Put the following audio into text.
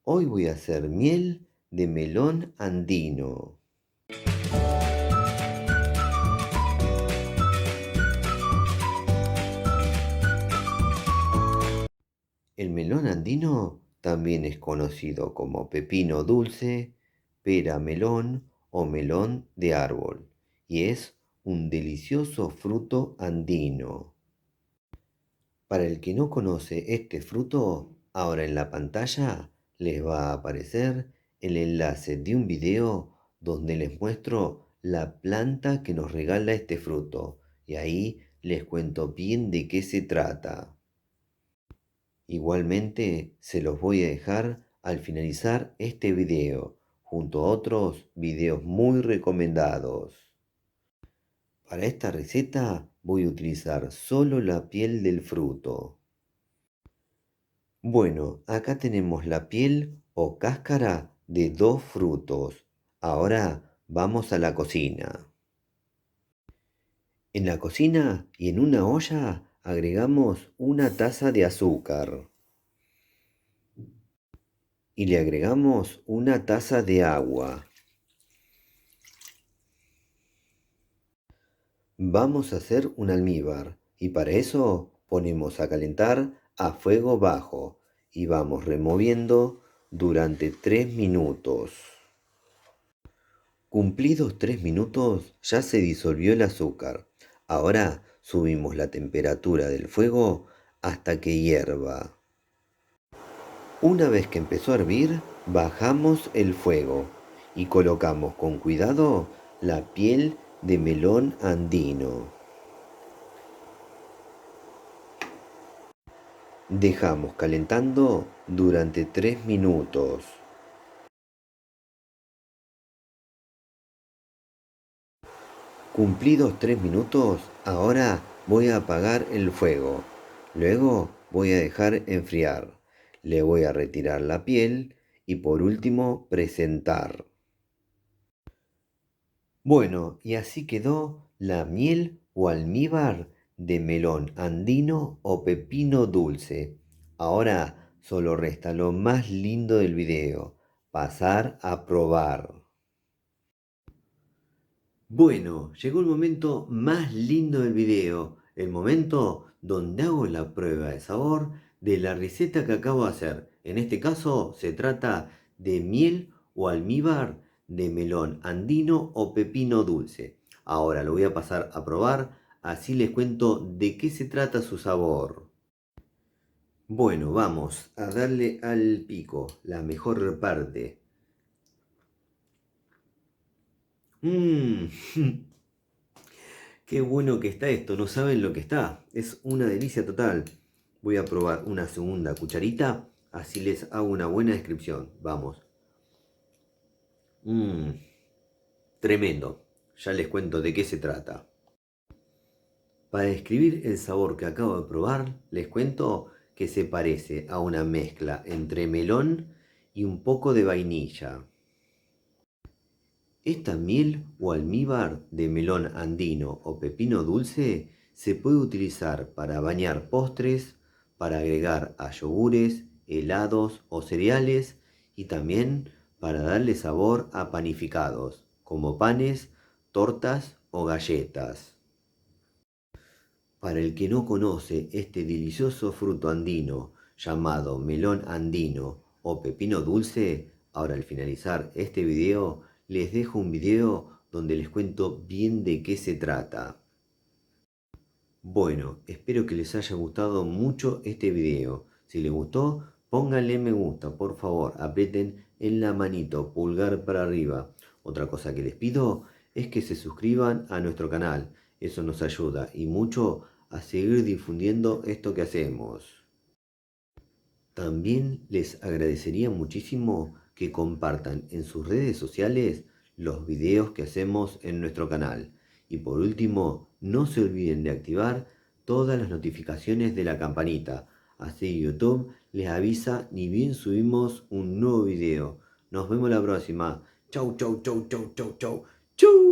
Hoy voy a hacer miel de melón andino. El melón andino también es conocido como pepino dulce, pera melón o melón de árbol, y es un delicioso fruto andino. Para el que no conoce este fruto, ahora en la pantalla les va a aparecer el enlace de un video donde les muestro la planta que nos regala este fruto, y ahí les cuento bien de qué se trata. Igualmente se los voy a dejar al finalizar este video, junto a otros videos muy recomendados. Para esta receta voy a utilizar solo la piel del fruto. Bueno, acá tenemos la piel o cáscara de dos frutos. Ahora vamos a la cocina. En la cocina y en una olla agregamos una taza de azúcar. Y le agregamos una taza de agua. Vamos a hacer un almíbar y para eso ponemos a calentar a fuego bajo y vamos removiendo durante 3 minutos. Cumplidos 3 minutos ya se disolvió el azúcar. Ahora subimos la temperatura del fuego hasta que hierva. Una vez que empezó a hervir, bajamos el fuego y colocamos con cuidado la piel de melón andino. Dejamos calentando durante 3 minutos. Cumplidos 3 minutos, ahora voy a apagar el fuego. Luego voy a dejar enfriar. Le voy a retirar la piel y por último presentar. Bueno, y así quedó la miel o almíbar de melón andino o pepino dulce. Ahora solo resta lo más lindo del video, pasar a probar. Bueno, llegó el momento más lindo del video, el momento donde hago la prueba de sabor de la receta que acabo de hacer. En este caso se trata de miel o almíbar de melón andino o pepino dulce. Ahora lo voy a pasar a probar, así les cuento de qué se trata su sabor. Bueno, vamos a darle al pico, la mejor parte. Mmm, Qué bueno que está esto, no saben lo que está. Es una delicia total. Voy a probar una segunda cucharita, así les hago una buena descripción. Vamos. Mmm, Tremendo. Ya les cuento de qué se trata. Para describir el sabor que acabo de probar, les cuento que se parece a una mezcla entre melón y un poco de vainilla. Esta miel o almíbar de melón andino o pepino dulce se puede utilizar para bañar postres, para agregar a yogures, helados o cereales y también para darle sabor a panificados, como panes, tortas o galletas. Para el que no conoce este delicioso fruto andino llamado melón andino o pepino dulce, ahora al finalizar este video les dejo un video donde les cuento bien de qué se trata. Bueno, espero que les haya gustado mucho este video. Si les gustó, pónganle me gusta, por favor, aprieten en la manito, pulgar para arriba. Otra cosa que les pido es que se suscriban a nuestro canal. Eso nos ayuda y mucho a seguir difundiendo esto que hacemos. También les agradecería muchísimo que compartan en sus redes sociales los videos que hacemos en nuestro canal. Y por último, no se olviden de activar todas las notificaciones de la campanita. Así YouTube les avisa ni bien subimos un nuevo video. Nos vemos la próxima. Chau, chau, chau, chau, chau, chau. ¡Chau!